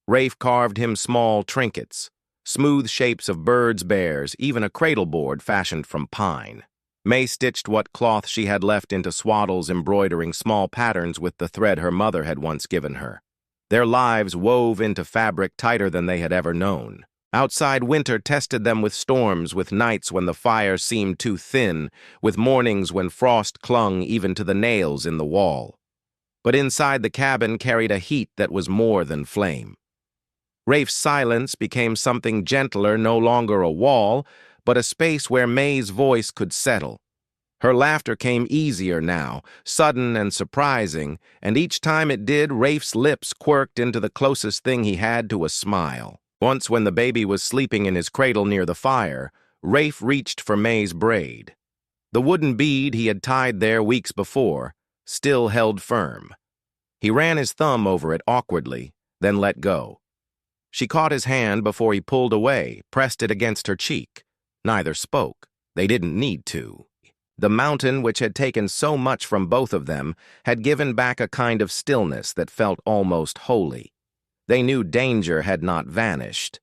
A: Rafe carved him small trinkets, smooth shapes of birds, bears, even a cradle board fashioned from pine. May stitched what cloth she had left into swaddles, embroidering small patterns with the thread her mother had once given her. Their lives wove into fabric tighter than they had ever known. Outside, winter tested them with storms, with nights when the fire seemed too thin, with mornings when frost clung even to the nails in the wall. But inside, the cabin carried a heat that was more than flame. Rafe's silence became something gentler, no longer a wall, but a space where May's voice could settle. Her laughter came easier now, sudden and surprising, and each time it did, Rafe's lips quirked into the closest thing he had to a smile. Once, when the baby was sleeping in his cradle near the fire, Rafe reached for May's braid. The wooden bead he had tied there weeks before still held firm. He ran his thumb over it awkwardly, then let go. She caught his hand before he pulled away, pressed it against her cheek. Neither spoke. They didn't need to. The mountain, which had taken so much from both of them, had given back a kind of stillness that felt almost holy. They knew danger had not vanished.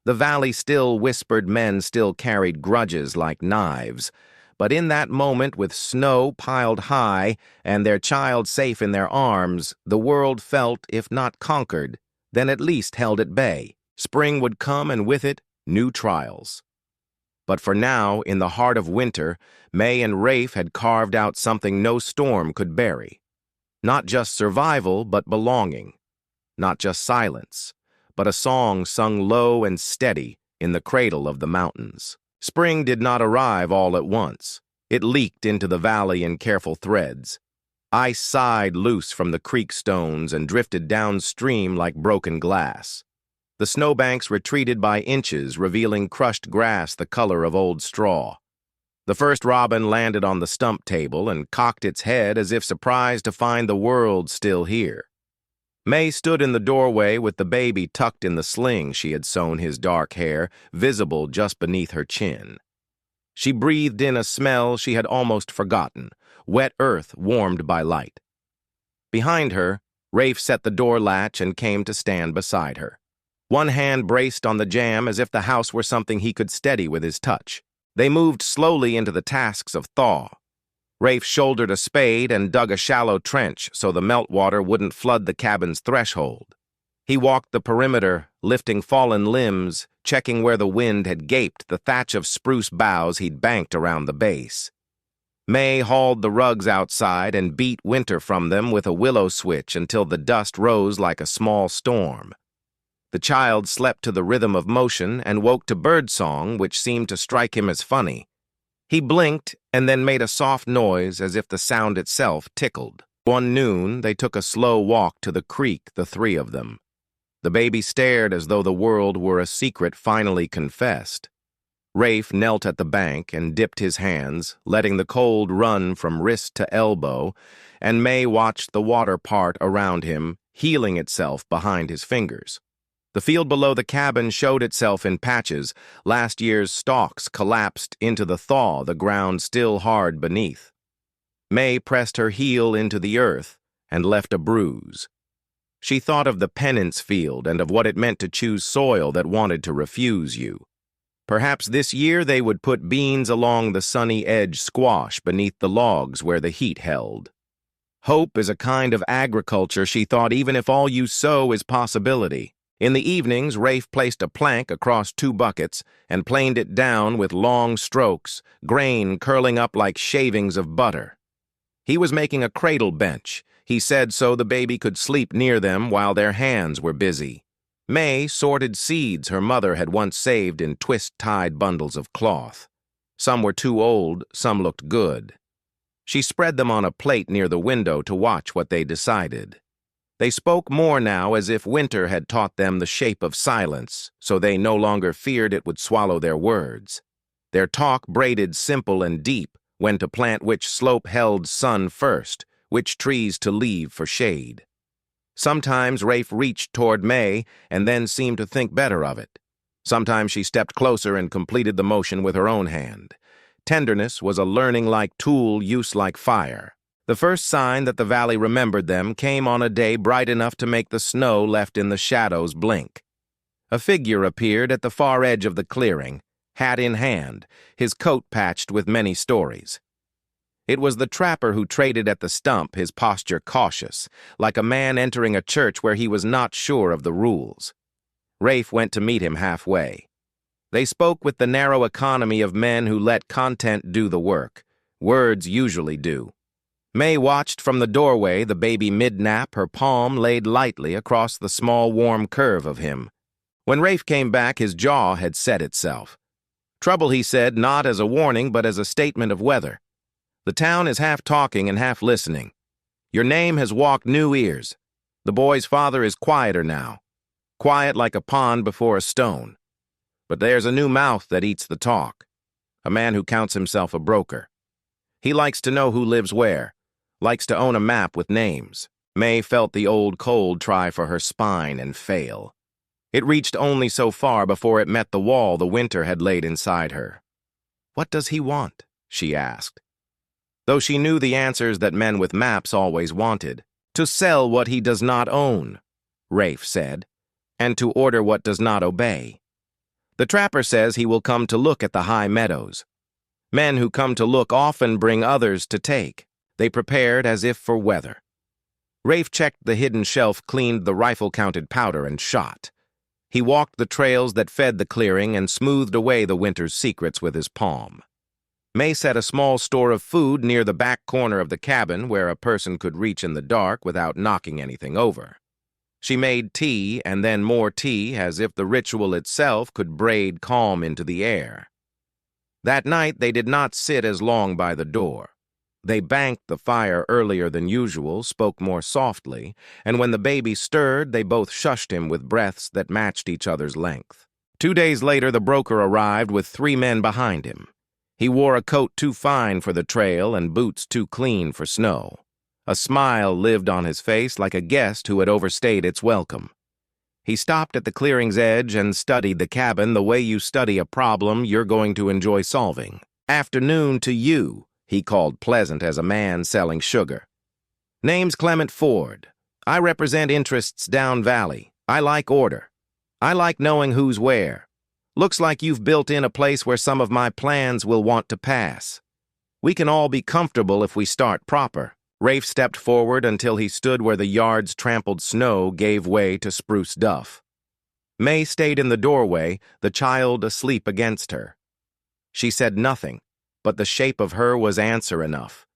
A: The valley still whispered, men still carried grudges like knives. But in that moment, with snow piled high and their child safe in their arms, the world felt, if not conquered, then at least held at bay. Spring would come, and with it, new trials. But for now, in the heart of winter, May and Rafe had carved out something no storm could bury. Not just survival, but belonging. Not just silence, but a song sung low and steady in the cradle of the mountains. Spring did not arrive all at once. It leaked into the valley in careful threads. Ice sighed loose from the creek stones and drifted downstream like broken glass. The snowbanks retreated by inches, revealing crushed grass the color of old straw. The first robin landed on the stump table and cocked its head as if surprised to find the world still here. May stood in the doorway with the baby tucked in the sling she had sewn his dark hair, visible just beneath her chin. She breathed in a smell she had almost forgotten, wet earth warmed by light. Behind her, Rafe set the door latch and came to stand beside her. One hand braced on the jamb as if the house were something he could steady with his touch. They moved slowly into the tasks of thaw. Rafe shouldered a spade and dug a shallow trench so the meltwater wouldn't flood the cabin's threshold. He walked the perimeter, lifting fallen limbs, checking where the wind had gaped the thatch of spruce boughs he'd banked around the base. May hauled the rugs outside and beat winter from them with a willow switch until the dust rose like a small storm. The child slept to the rhythm of motion and woke to birdsong, which seemed to strike him as funny. He blinked and then made a soft noise as if the sound itself tickled. One noon, they took a slow walk to the creek, the three of them. The baby stared as though the world were a secret finally confessed. Rafe knelt at the bank and dipped his hands, letting the cold run from wrist to elbow, and May watched the water part around him, healing itself behind his fingers. The field below the cabin showed itself in patches. Last year's stalks collapsed into the thaw, the ground still hard beneath. May pressed her heel into the earth and left a bruise. She thought of the penance field and of what it meant to choose soil that wanted to refuse you. Perhaps this year they would put beans along the sunny edge squash beneath the logs where the heat held. Hope is a kind of agriculture, she thought, even if all you sow is possibility. In the evenings, Rafe placed a plank across 2 buckets and planed it down with long strokes, grain curling up like shavings of butter. He was making a cradle bench, he said, so the baby could sleep near them while their hands were busy. May sorted seeds her mother had once saved in twist-tied bundles of cloth. Some were too old, some looked good. She spread them on a plate near the window to watch what they decided. They spoke more now as if winter had taught them the shape of silence, so they no longer feared it would swallow their words. Their talk braided simple and deep, when to plant which slope held sun first, which trees to leave for shade. Sometimes Rafe reached toward May and then seemed to think better of it. Sometimes she stepped closer and completed the motion with her own hand. Tenderness was a learning-like tool, use like fire. The first sign that the valley remembered them came on a day bright enough to make the snow left in the shadows blink. A figure appeared at the far edge of the clearing, hat in hand, his coat patched with many stories. It was the trapper who traded at the stump, his posture cautious, like a man entering a church where he was not sure of the rules. Rafe went to meet him halfway. They spoke with the narrow economy of men who let content do the work. Words usually do. May watched from the doorway, the baby mid-nap, her palm laid lightly across the small warm curve of him. When Rafe came back, his jaw had set itself. Trouble, he said, not as a warning but as a statement of weather. The town is half talking and half listening. Your name has walked new ears. The boy's father is quieter now. Quiet like a pond before a stone. But there's a new mouth that eats the talk. A man who counts himself a broker. He likes to know who lives where. Likes to own a map with names. May felt the old cold try for her spine and fail. It reached only so far before it met the wall the winter had laid inside her. What does he want? She asked. Though she knew the answers that men with maps always wanted. To sell what he does not own, Rafe said, and to order what does not obey. The trapper says he will come to look at the high meadows. Men who come to look often bring others to take. They prepared as if for weather. Rafe checked the hidden shelf, cleaned the rifle-counted powder, and shot. He walked the trails that fed the clearing and smoothed away the winter's secrets with his palm. May set a small store of food near the back corner of the cabin where a person could reach in the dark without knocking anything over. She made tea and then more tea as if the ritual itself could braid calm into the air. That night they did not sit as long by the door. They banked the fire earlier than usual, spoke more softly, and when the baby stirred, they both shushed him with breaths that matched each other's length. 2 days later, the broker arrived with 3 men behind him. He wore a coat too fine for the trail and boots too clean for snow. A smile lived on his face like a guest who had overstayed its welcome. He stopped at the clearing's edge and studied the cabin the way you study a problem you're going to enjoy solving. "Afternoon to you," he called, pleasant as a man selling sugar. "Name's Clement Ford. I represent interests down valley. I like order. I like knowing who's where. Looks like you've built in a place where some of my plans will want to pass. We can all be comfortable if we start proper." Rafe stepped forward until he stood where the yard's trampled snow gave way to spruce duff. May stayed in the doorway, the child asleep against her. She said nothing, but the shape of her was answer enough.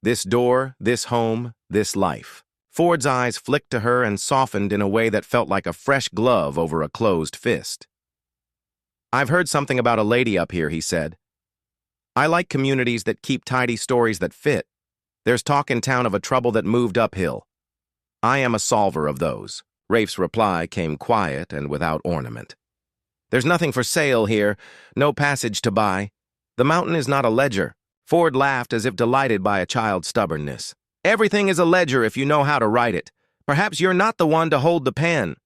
A: This door, this home, this life. Ford's eyes flicked to her and softened in a way that felt like a fresh glove over a closed fist. "I've heard something about a lady up here," he said. "I like communities that keep tidy stories that fit. There's talk in town of a trouble that moved uphill. I am a solver of those." Rafe's reply came quiet and without ornament. "There's nothing for sale here, no passage to buy. The mountain is not a ledger." Ford laughed as if delighted by a child's stubbornness. "Everything is a ledger if you know how to write it. Perhaps you're not the one to hold the pen."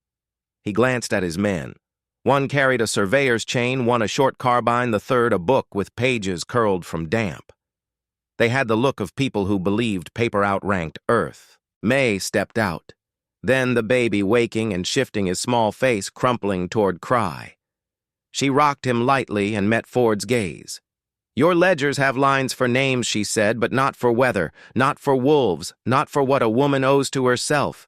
A: He glanced at his men. One carried a surveyor's chain, one a short carbine, the third a book with pages curled from damp. They had the look of people who believed paper outranked earth. May stepped out. Then the baby waking and shifting his small face, crumpling toward cry. She rocked him lightly and met Ford's gaze. "Your ledgers have lines for names," she said, "but not for weather, not for wolves, not for what a woman owes to herself.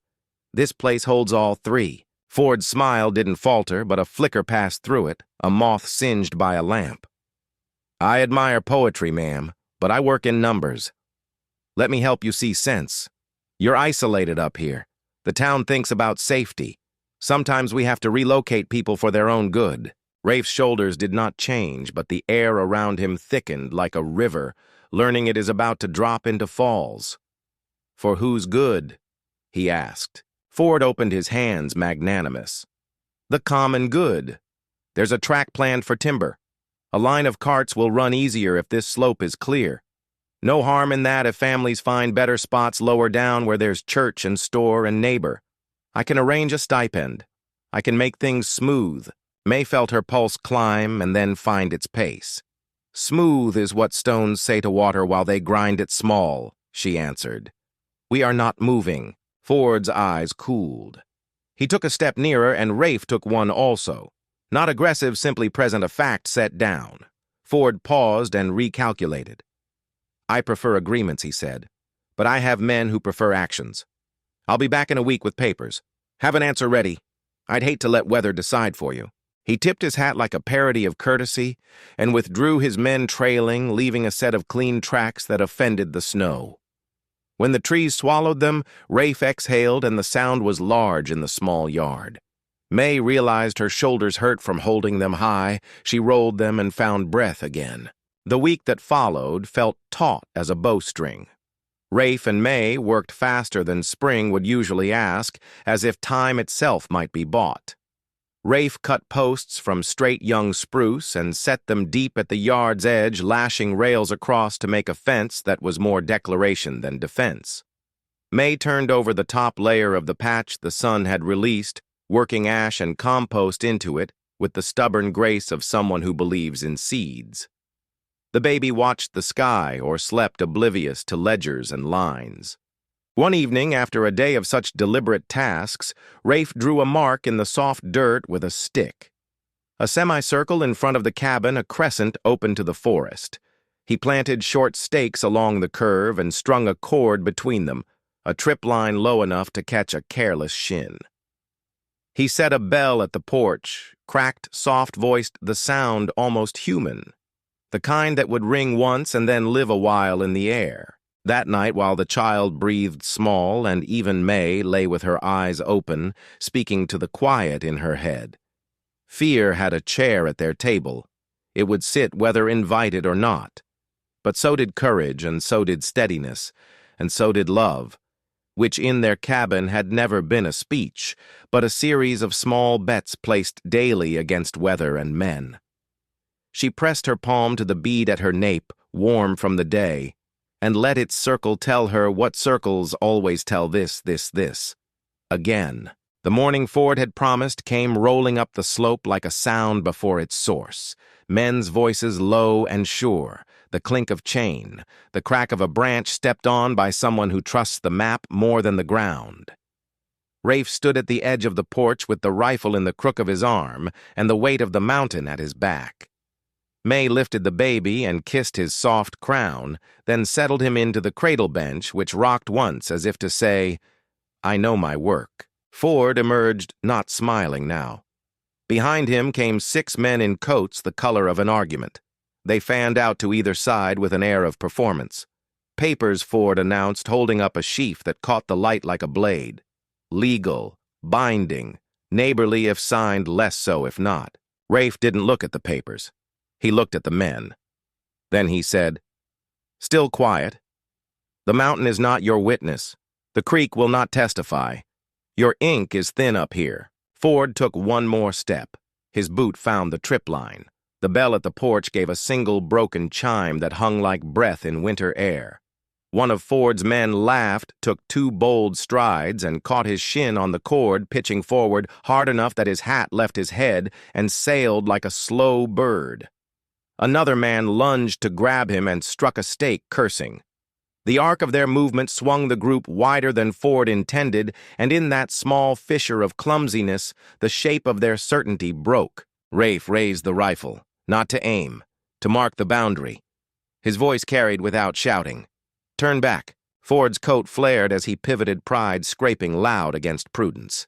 A: This place holds all 3. Ford's smile didn't falter, but a flicker passed through it, a moth singed by a lamp. "I admire poetry, ma'am, but I work in numbers. Let me help you see sense. You're isolated up here. The town thinks about safety. Sometimes we have to relocate people for their own good." Rafe's shoulders did not change, but the air around him thickened like a river, learning it is about to drop into falls. "For whose good?" he asked. Ford opened his hands, magnanimous. "The common good. There's a track planned for timber. A line of carts will run easier if this slope is clear. No harm in that if families find better spots lower down where there's church and store and neighbor. I can arrange a stipend. I can make things smooth." May felt her pulse climb and then find its pace. "Smooth is what stones say to water while they grind it small," she answered. "We are not moving." Ford's eyes cooled. He took a step nearer and Rafe took one also. Not aggressive, simply present, a fact set down. Ford paused and recalculated. "I prefer agreements," he said, "but I have men who prefer actions. I'll be back in a week with papers. Have an answer ready. I'd hate to let weather decide for you." He tipped his hat like a parody of courtesy and withdrew, his men trailing, leaving a set of clean tracks that offended the snow. When the trees swallowed them, Rafe exhaled and the sound was large in the small yard. May realized her shoulders hurt from holding them high. She rolled them and found breath again. The week that followed felt taut as a bowstring. Rafe and May worked faster than spring would usually ask, as if time itself might be bought. Rafe cut posts from straight young spruce and set them deep at the yard's edge, lashing rails across to make a fence that was more declaration than defense. May turned over the top layer of the patch the sun had released, working ash and compost into it with the stubborn grace of someone who believes in seeds. The baby watched the sky or slept oblivious to ledgers and lines. One evening, after a day of such deliberate tasks, Rafe drew a mark in the soft dirt with a stick. A semicircle in front of the cabin, a crescent open to the forest. He planted short stakes along the curve and strung a cord between them, a trip line low enough to catch a careless shin. He set a bell at the porch, cracked, soft-voiced, the sound almost human, the kind that would ring once and then live a while in the air. That night, while the child breathed small and even May lay with her eyes open, speaking to the quiet in her head. Fear had a chair at their table. It would sit whether invited or not. But so did courage, and so did steadiness, and so did love, which in their cabin had never been a speech, but a series of small bets placed daily against weather and men. She pressed her palm to the bead at her nape, warm from the day, and let its circle tell her what circles always tell this. Again, the morning Ford had promised came rolling up the slope like a sound before its source, men's voices low and sure, the clink of chain, the crack of a branch stepped on by someone who trusts the map more than the ground. Rafe stood at the edge of the porch with the rifle in the crook of his arm and the weight of the mountain at his back. May lifted the baby and kissed his soft crown, then settled him into the cradle bench, which rocked once as if to say, "I know my work." Ford emerged, not smiling now. Behind him came 6 men in coats the color of an argument. They fanned out to either side with an air of performance. "Papers," Ford announced, holding up a sheaf that caught the light like a blade. "Legal, binding, neighborly if signed, less so if not." Rafe didn't look at the papers. He looked at the men. Then he said, "Still quiet. The mountain is not your witness. The creek will not testify. Your ink is thin up here." Ford took one more step. His boot found the trip line. The bell at the porch gave a single broken chime that hung like breath in winter air. One of Ford's men laughed, took 2 bold strides, and caught his shin on the cord, pitching forward hard enough that his hat left his head and sailed like a slow bird. Another man lunged to grab him and struck a stake, cursing. The arc of their movement swung the group wider than Ford intended, and in that small fissure of clumsiness, the shape of their certainty broke. Rafe raised the rifle, not to aim, to mark the boundary. His voice carried without shouting. "Turn back." Ford's coat flared as he pivoted, pride scraping loud against prudence.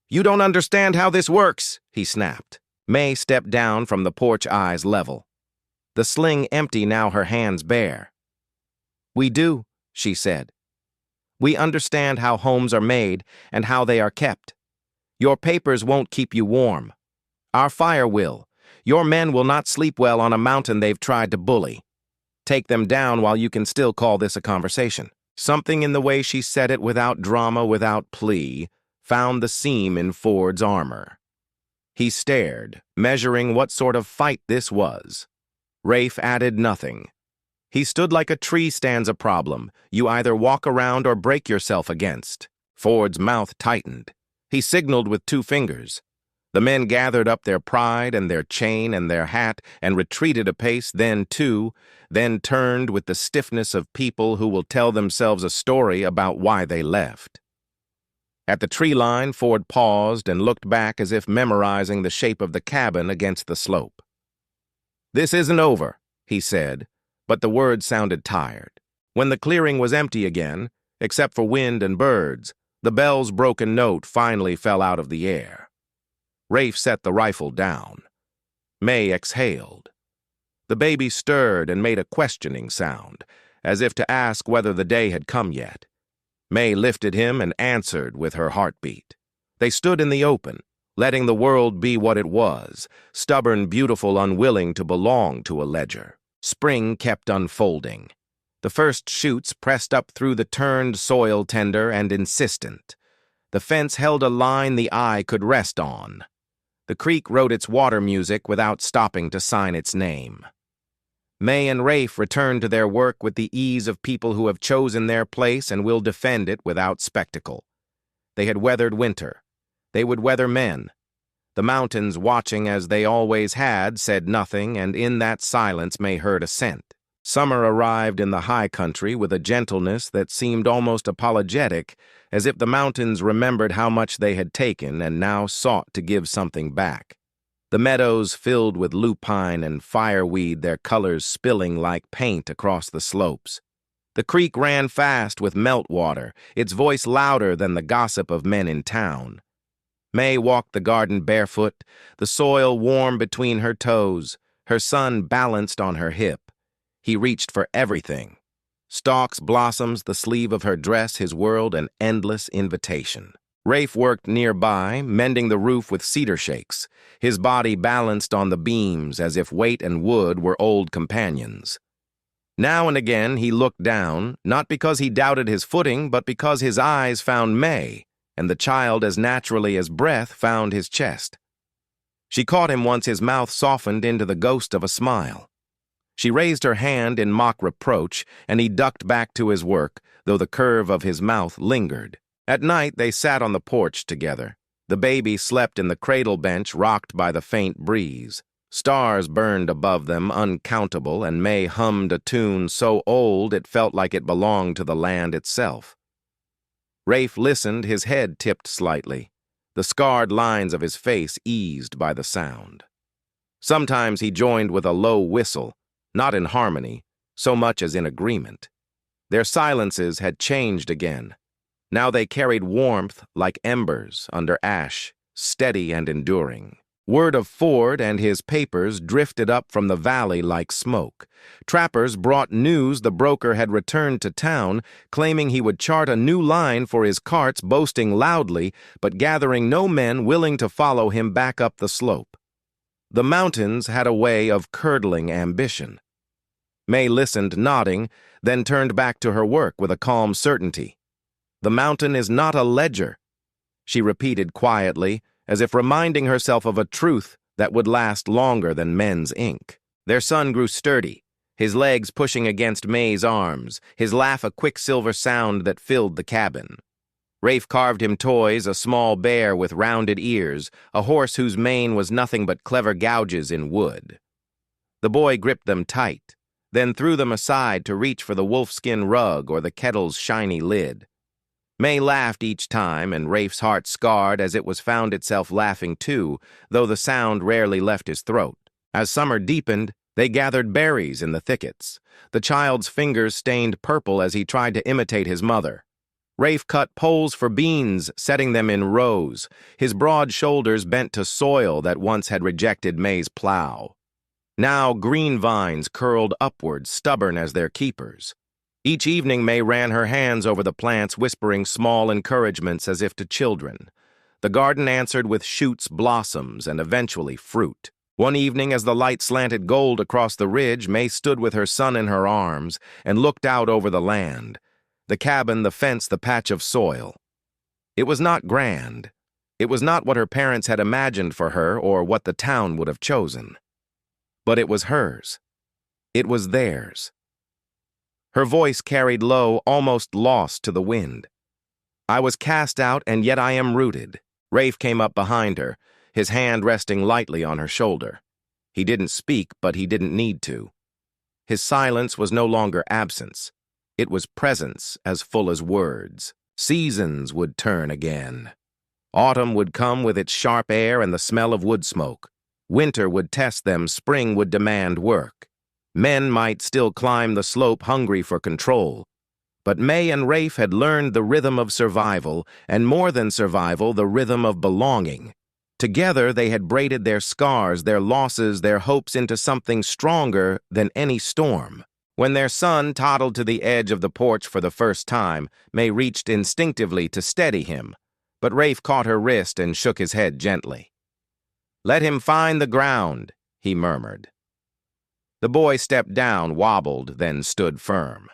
A: "You don't understand how this works," he snapped. May stepped down from the porch, eyes level. The sling empty, now her hands bare. "We do," she said. "We understand how homes are made and how they are kept. Your papers won't keep you warm. Our fire will. Your men will not sleep well on a mountain they've tried to bully. Take them down while you can still call this a conversation." Something in the way she said it, without drama, without plea, found the seam in Ford's armor. He stared, measuring what sort of fight this was. Rafe added nothing. He stood like a tree stands a problem you either walk around or break yourself against. Ford's mouth tightened. He signaled with 2 fingers. The men gathered up their pride and their chain and their hat and retreated a pace, then 2, then turned with the stiffness of people who will tell themselves a story about why they left. At the tree line, Ford paused and looked back as if memorizing the shape of the cabin against the slope. "This isn't over," he said, but the words sounded tired. When the clearing was empty again, except for wind and birds, the bell's broken note finally fell out of the air. Rafe set the rifle down. May exhaled. The baby stirred and made a questioning sound, as if to ask whether the day had come yet. May lifted him and answered with her heartbeat. They stood in the open, letting the world be what it was, stubborn, beautiful, unwilling to belong to a ledger. Spring kept unfolding. The first shoots pressed up through the turned soil, tender and insistent. The fence held a line the eye could rest on. The creek wrote its water music without stopping to sign its name. May and Rafe returned to their work with the ease of people who have chosen their place and will defend it without spectacle. They had weathered winter. They would weather men. The mountains, watching as they always had, said nothing, and in that silence May heard assent. Summer arrived in the high country with a gentleness that seemed almost apologetic, as if the mountains remembered how much they had taken and now sought to give something back. The meadows filled with lupine and fireweed, their colors spilling like paint across the slopes. The creek ran fast with meltwater, its voice louder than the gossip of men in town. May walked the garden barefoot, the soil warm between her toes, her son balanced on her hip. He reached for everything. Stalks, blossoms, the sleeve of her dress, his world, an endless invitation. Rafe worked nearby, mending the roof with cedar shakes, his body balanced on the beams as if weight and wood were old companions. Now and again he looked down, not because he doubted his footing, but because his eyes found May, and the child as naturally as breath found his chest. She caught him once his mouth softened into the ghost of a smile. She raised her hand in mock reproach, and he ducked back to his work, though the curve of his mouth lingered. At night they sat on the porch together. The baby slept in the cradle bench, rocked by the faint breeze. Stars burned above them, uncountable, and May hummed a tune so old it felt like it belonged to the land itself. Rafe listened, his head tipped slightly, the scarred lines of his face eased by the sound. Sometimes he joined with a low whistle, not in harmony, so much as in agreement. Their silences had changed again. Now they carried warmth like embers under ash, steady and enduring. Word of Ford and his papers drifted up from the valley like smoke. Trappers brought news the broker had returned to town, claiming he would chart a new line for his carts, boasting loudly, but gathering no men willing to follow him back up the slope. The mountains had a way of curdling ambition. May listened, nodding, then turned back to her work with a calm certainty. The mountain is not a ledger, she repeated quietly, as if reminding herself of a truth that would last longer than men's ink. Their son grew sturdy, his legs pushing against May's arms, his laugh a quicksilver sound that filled the cabin. Rafe carved him toys, a small bear with rounded ears, a horse whose mane was nothing but clever gouges in wood. The boy gripped them tight, then threw them aside to reach for the wolfskin rug or the kettle's shiny lid. May laughed each time, and Rafe's heart scarred as it was found itself laughing too, though the sound rarely left his throat. As summer deepened, they gathered berries in the thickets. The child's fingers stained purple as he tried to imitate his mother. Rafe cut poles for beans, setting them in rows, his broad shoulders bent to soil that once had rejected May's plow. Now green vines curled upward, stubborn as their keepers. Each evening May ran her hands over the plants, whispering small encouragements as if to children. The garden answered with shoots, blossoms, and eventually fruit. One evening, as the light slanted gold across the ridge, May stood with her son in her arms and looked out over the land. The cabin, the fence, the patch of soil. It was not grand. It was not what her parents had imagined for her or what the town would have chosen. But it was hers. It was theirs. Her voice carried low, almost lost to the wind. I was cast out, and yet I am rooted. Rafe came up behind her, his hand resting lightly on her shoulder. He didn't speak, but he didn't need to. His silence was no longer absence. It was presence as full as words. Seasons would turn again. Autumn would come with its sharp air and the smell of wood smoke. Winter would test them, spring would demand work. Men might still climb the slope hungry for control. But May and Rafe had learned the rhythm of survival, and more than survival, the rhythm of belonging. Together they had braided their scars, their losses, their hopes into something stronger than any storm. When their son toddled to the edge of the porch for the first time, May reached instinctively to steady him, but Rafe caught her wrist and shook his head gently. "Let him find the ground," he murmured. The boy stepped down, wobbled, then stood firm.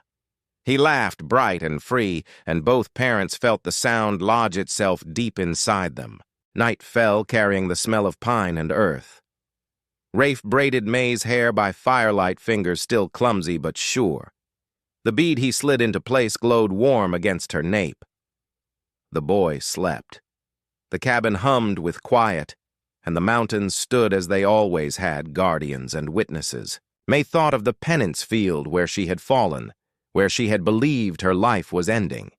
A: He laughed, bright and free, and both parents felt the sound lodge itself deep inside them. Night fell, carrying the smell of pine and earth. Rafe braided May's hair by firelight, fingers still clumsy but sure. The bead he slid into place glowed warm against her nape. The boy slept. The cabin hummed with quiet, and the mountains stood as they always had, guardians and witnesses. May thought of the penance field where she had fallen, where she had believed her life was ending.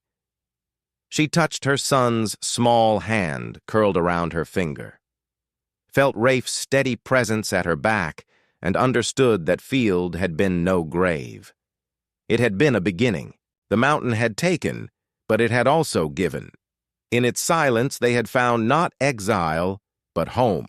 A: She touched her son's small hand curled around her finger, felt Rafe's steady presence at her back, and understood that field had been no grave. It had been a beginning. The mountain had taken, but it had also given. In its silence, they had found not exile, but home.